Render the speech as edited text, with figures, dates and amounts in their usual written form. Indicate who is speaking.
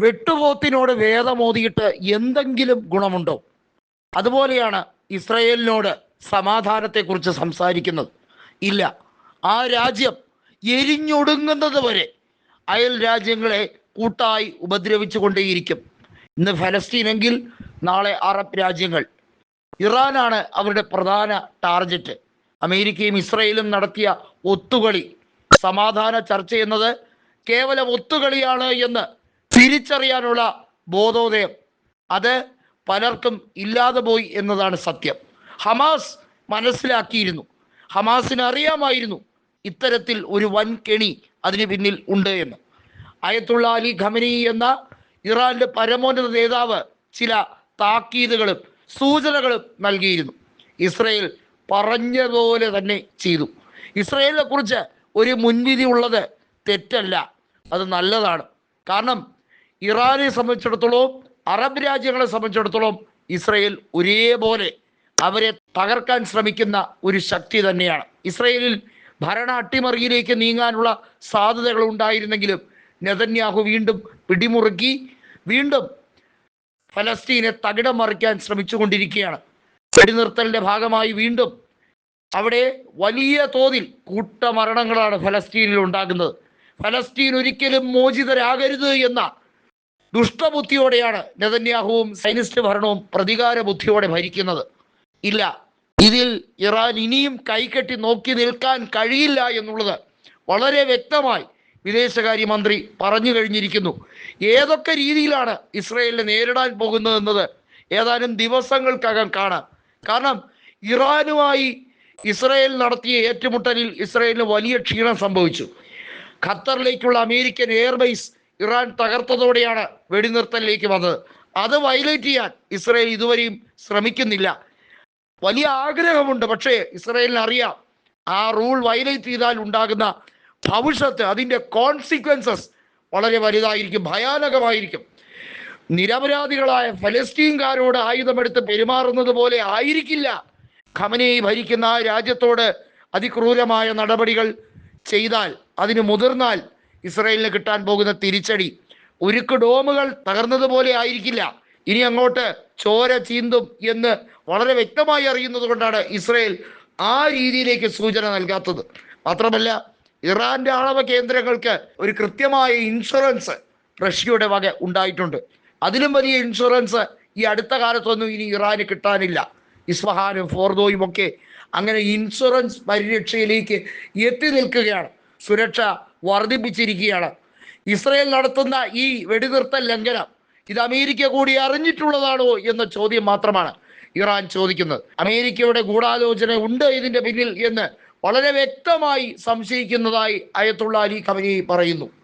Speaker 1: വെട്ടുപോത്തിനോട് വേദമോതിയിട്ട് എന്തെങ്കിലും ഗുണമുണ്ടോ? അതുപോലെയാണ് ഇസ്രയേലിനോട് സമാധാനത്തെക്കുറിച്ച് സംസാരിക്കുന്നത്. ഇല്ല. ആ രാജ്യം എരിഞ്ഞൊടുങ്ങുന്നത് വരെ അയൽ രാജ്യങ്ങളെ കൂട്ടായി ഉപദ്രവിച്ചു കൊണ്ടേയിരിക്കും. ഇന്ന് ഫലസ്തീനെങ്കിൽ നാളെ അറബ് രാജ്യങ്ങൾ. ഇറാനാണ് അവരുടെ പ്രധാന ടാർഗറ്റ്. അമേരിക്കയും ഇസ്രയേലും നടത്തിയ ഒത്തുകളി, സമാധാന ചർച്ച എന്നത് കേവലം ഒത്തുകളിയാണ് എന്ന് തിരിച്ചറിയാനുള്ള ബോധോദയം അത് പലർക്കും ഇല്ലാതെ പോയി എന്നതാണ് സത്യം. ഹമാസ് മനസ്സിലാക്കിയിരുന്നു, ഹമാസിന് അറിയാമായിരുന്നു ഇത്തരത്തിൽ ഒരു വൻ കെണി അതിന് പിന്നിൽ ഉണ്ട് എന്ന്. അയത്തുള്ള അലി ഖമനി എന്ന ഇറാന്റെ പരമോന്നത നേതാവ് ചില താക്കീതുകളും സൂചനകളും നൽകിയിരുന്നു. ഇസ്രയേൽ പറഞ്ഞതുപോലെ തന്നെ ചെയ്തു. ഇസ്രയേലിനെ കുറിച്ച് ഒരു മുൻവിധി ഉള്ളത് തെറ്റല്ല, അത് നല്ലതാണ്. കാരണം ഇറാനെ സംബന്ധിച്ചിടത്തോളം, അറബ് രാജ്യങ്ങളെ സംബന്ധിച്ചിടത്തോളം ഇസ്രയേൽ ഒരേപോലെ അവരെ തകർക്കാൻ ശ്രമിക്കുന്ന ഒരു ശക്തി തന്നെയാണ്. ഇസ്രയേലിൽ ഭരണ അട്ടിമറിയിലേക്ക് നീങ്ങാനുള്ള സാധ്യതകൾ ഉണ്ടായിരുന്നെങ്കിലും നെതന്യാഹു വീണ്ടും പിടിമുറുക്കി വീണ്ടും ഫലസ്തീനെ തകിടം മറിക്കാൻ ശ്രമിച്ചുകൊണ്ടിരിക്കുകയാണ്. വെടിനിർത്തലിന്റെ ഭാഗമായി വീണ്ടും അവിടെ വലിയ തോതിൽ കൂട്ടമരണങ്ങളാണ് ഫലസ്തീനിൽ ഉണ്ടാകുന്നത്. ഫലസ്തീൻ ഒരിക്കലും മോചിതരാകരുത് എന്ന ദുഷ്ടബുദ്ധിയോടെയാണ് നെതന്യാഹുവും സൈനിസ്റ്റ് ഭരണവും പ്രതികാര ബുദ്ധിയോടെ ഭരിക്കുന്നത്. ഇല്ല, ഇതിൽ ഇറാൻ ഇനിയും കൈകെട്ടി നോക്കി നിൽക്കാൻ കഴിയില്ല എന്നുള്ളത് വളരെ വ്യക്തമായി വിദേശകാര്യമന്ത്രി പറഞ്ഞു കഴിഞ്ഞിരിക്കുന്നു. ഏതൊക്കെ രീതിയിലാണ് ഇസ്രയേലിനെ നേരിടാൻ പോകുന്നതെന്നത് ഏതാനും ദിവസങ്ങൾക്കകം കാണാം. കാരണം ഇറാനുമായി ഇസ്രയേൽ നടത്തിയ ഏറ്റുമുട്ടലിൽ ഇസ്രയേലിന് വലിയ ക്ഷീണം സംഭവിച്ചു. ഖത്തറിലേക്കുള്ള അമേരിക്കൻ എയർബേസ് ഇറാൻ തകർത്തതോടെയാണ് വെടിനിർത്തലിലേക്ക് വന്നത്. അത് വയലേറ്റ് ചെയ്യാൻ ഇസ്രയേൽ ഇതുവരെയും ശ്രമിക്കുന്നില്ല. വലിയ ആഗ്രഹമുണ്ട്, പക്ഷേ ഇസ്രയേലിന് അറിയാം ആ റൂൾ വയലേറ്റ് ചെയ്താൽ ഉണ്ടാകുന്ന ഭവിഷ്യത്ത്, അതിൻ്റെ കോൺസിക്വൻസസ് വളരെ വലുതായിരിക്കും, ഭയാനകമായിരിക്കും. നിരപരാധികളായ ഫലസ്തീൻകാരോട് ആയുധമെടുത്ത് പെരുമാറുന്നത് പോലെ ആയിരിക്കില്ല ഖമനേയി ഭരിക്കുന്ന ആ രാജ്യത്തോട് അതിക്രൂരമായ നടപടികൾ ചെയ്താൽ, അതിന് മുതിർന്നാൽ ഇസ്രയേലിന് കിട്ടാൻ പോകുന്ന തിരിച്ചടി ഉരുക്ക് ഡോമുകൾ തകർന്നതുപോലെ ആയിരിക്കില്ല. ഇനി അങ്ങോട്ട് ചോര ചീന്തും എന്ന് വളരെ വ്യക്തമായി അറിയുന്നത് കൊണ്ടാണ് ഇസ്രയേൽ ആ രീതിയിലേക്ക് സൂചന നൽകാത്തത്. മാത്രമല്ല, ഇറാന്റെ ആണവ കേന്ദ്രങ്ങൾക്ക് ഒരു കൃത്യമായ ഇൻഷുറൻസ് റഷ്യയുടെ വക ഉണ്ടായിട്ടുണ്ട്. അതിലും വലിയ ഇൻഷുറൻസ് ഈ അടുത്ത കാലത്തൊന്നും ഇനി ഇറാന് കിട്ടാനില്ല. ഇസ്ഫഹാനും ഫോർദോയും ഒക്കെ അങ്ങനെ ഇൻഷുറൻസ് പരിരക്ഷയിലേക്ക് എത്തി നിൽക്കുകയാണ്. സുരക്ഷ വർദ്ധിപ്പിച്ചിരിക്കുകയാണ്. ഇസ്രയേൽ നടത്തുന്ന ഈ വെടിനിർത്തൽ ലംഘനം ഇത് അമേരിക്ക കൂടി അറിഞ്ഞിട്ടുള്ളതാണോ എന്ന ചോദ്യം മാത്രമാണ് ഇറാൻ ചോദിക്കുന്നത്. അമേരിക്കയുടെ ഗൂഢാലോചന ഉണ്ട് ഇതിന്റെ പിന്നിൽ എന്ന് വളരെ വ്യക്തമായി സംശയിക്കുന്നതായി അയത്തുള്ള അലി ഖമനി പറയുന്നു.